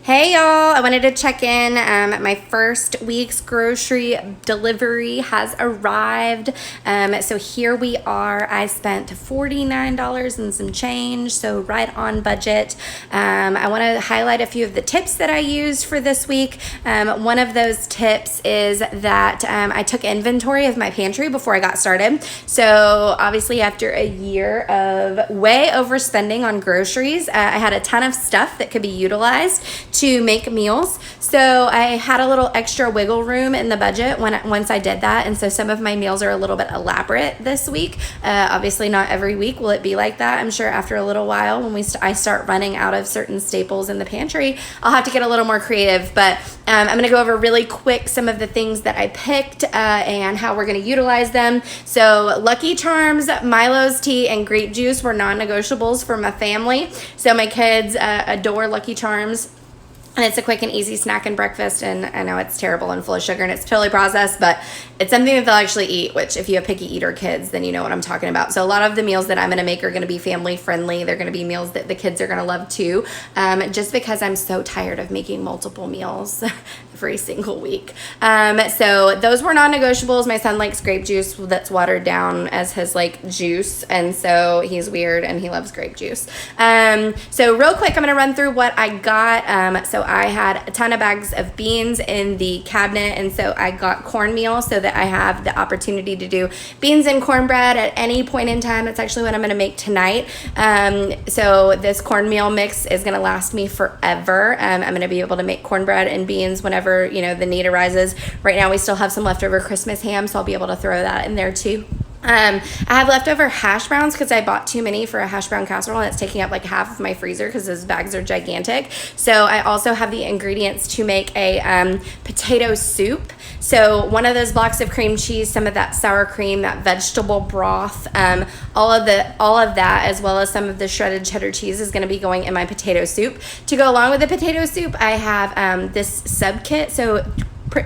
Hey y'all, I wanted to check in. My first week's grocery delivery has arrived. So here we are. I spent $49 and some change, so right on budget. I want to highlight a few of the tips that I used for this week. One of those tips is that I took inventory of my pantry before I got started. So obviously after a year of way overspending on groceries, I had a ton of stuff that could be utilized to make meals. So I had a little extra wiggle room in the budget once I did that. And so some of my meals are a little bit elaborate this week. Obviously not every week will it be like that. I'm sure after a little while when I start running out of certain staples in the pantry, I'll have to get a little more creative. But I'm going to go over really quick some of the things that I picked and how we're going to utilize them. So Lucky Charms, Milo's tea, and grape juice were non-negotiables for my family. So my kids adore Lucky Charms. And it's a quick and easy snack and breakfast, and I know it's terrible and full of sugar and it's totally processed, but it's something that they'll actually eat, which if you have picky eater kids, then you know what I'm talking about. So a lot of the meals that I'm going to make are going to be family friendly. They're going to be meals that the kids are going to love too, just because I'm so tired of making multiple meals every single week. So those were non-negotiables. My son likes grape juice that's watered down as his like juice, and so he's weird and he loves grape juice. So real quick, I'm going to run through what I got. So I had a ton of bags of beans in the cabinet, and so I got cornmeal so that I have the opportunity to do beans and cornbread at any point in time. That's actually what I'm going to make tonight. So this cornmeal mix is going to last me forever. I'm going to be able to make cornbread and beans whenever, the need arises. Right now we still have some leftover Christmas ham, so I'll be able to throw that in there too. I have leftover hash browns because I bought too many for a hash brown casserole, and it's taking up like half of my freezer because those bags are gigantic. So I also have the ingredients to make a potato soup. So one of those blocks of cream cheese, some of that sour cream, that vegetable broth, all of that, as well as some of the shredded cheddar cheese is going to be going in my potato soup. To go along with the potato soup, I have this sub kit. So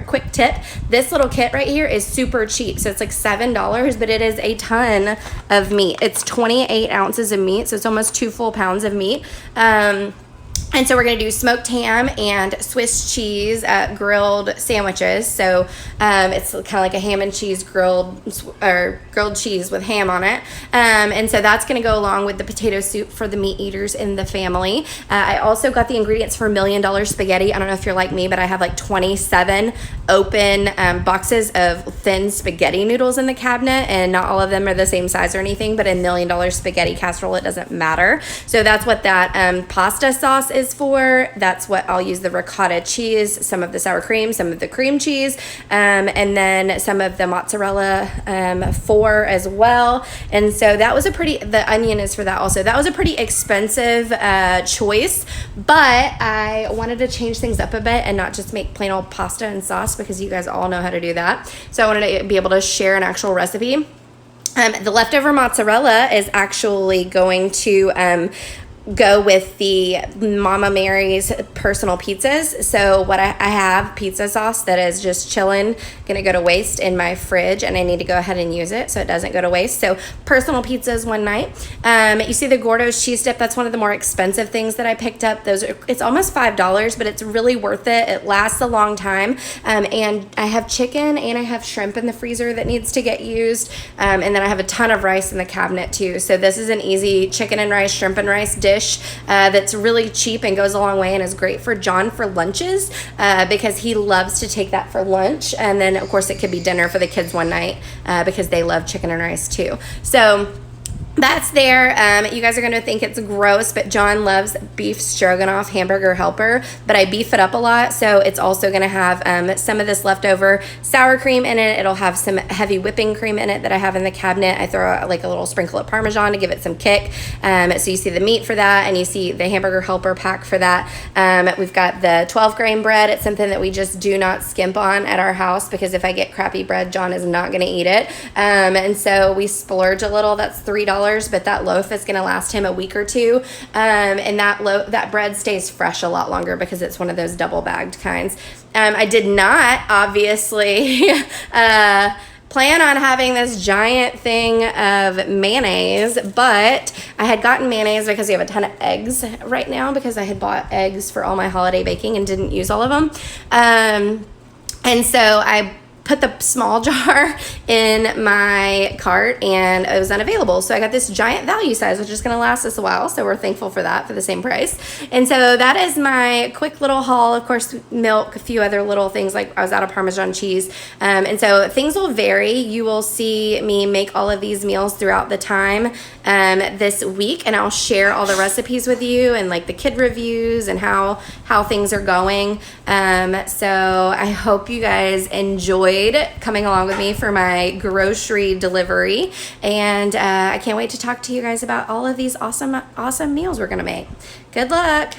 quick tip, this little kit right here is super cheap. So it's like $7, but it is a ton of meat. It's 28 ounces of meat, so it's almost 2 full pounds of meat. And so we're going to do smoked ham and Swiss cheese grilled sandwiches. So it's kind of like a ham and cheese grilled cheese with ham on it. And so that's going to go along with the potato soup for the meat eaters in the family. I also got the ingredients for $1 Million spaghetti. I don't know if you're like me, but I have like 27 open boxes of thin spaghetti noodles in the cabinet, and not all of them are the same size or anything, but a $1 Million spaghetti casserole, it doesn't matter. So that's what that pasta sauce is for. That's what I'll use the ricotta cheese, some of the sour cream, some of the cream cheese, and then some of the mozzarella for as well. And so that was the onion is for that also. That was a pretty expensive choice, but I wanted to change things up a bit and not just make plain old pasta and sauce, because you guys all know how to do that. So I wanted to be able to share an actual recipe. The leftover mozzarella is actually going to go with the Mama Mary's personal pizzas. So what I have pizza sauce that is just chilling, gonna go to waste in my fridge, and I need to go ahead and use it so it doesn't go to waste. So personal pizzas one night. You see the Gordo's cheese dip, that's one of the more expensive things that I picked up. It's almost $5, but it's really worth it. It lasts a long time. And I have chicken and I have shrimp in the freezer that needs to get used. And then I have a ton of rice in the cabinet too. So this is an easy chicken and rice, shrimp and rice dish that's really cheap and goes a long way and is great for John for lunches because he loves to take that for lunch. And then of course it could be dinner for the kids one night because they love chicken and rice too. So that's there. You guys are going to think it's gross, but John loves beef stroganoff hamburger helper, but I beef it up a lot. So it's also going to have some of this leftover sour cream in it. It'll have some heavy whipping cream in it that I have in the cabinet. I throw like a little sprinkle of Parmesan to give it some kick. So you see the meat for that, and you see the hamburger helper pack for that. We've got the 12 grain bread. It's something that we just do not skimp on at our house, because if I get crappy bread, John is not going to eat it. And so we splurge a little. That's $3. But that loaf is going to last him a week or two. And that bread stays fresh a lot longer because it's one of those double bagged kinds. I did not, obviously, plan on having this giant thing of mayonnaise, but I had gotten mayonnaise because we have a ton of eggs right now because I had bought eggs for all my holiday baking and didn't use all of them. And so I put the small jar in my cart and it was unavailable. So I got this giant value size, which is going to last us a while. So we're thankful for that for the same price. And so that is my quick little haul. Of course, milk, a few other little things, like I was out of Parmesan cheese. And so things will vary. You will see me make all of these meals throughout the time this week, and I'll share all the recipes with you and like the kid reviews and how things are going. So I hope you guys enjoyed coming along with me for my grocery delivery, and I can't wait to talk to you guys about all of these awesome meals we're gonna make. Good luck.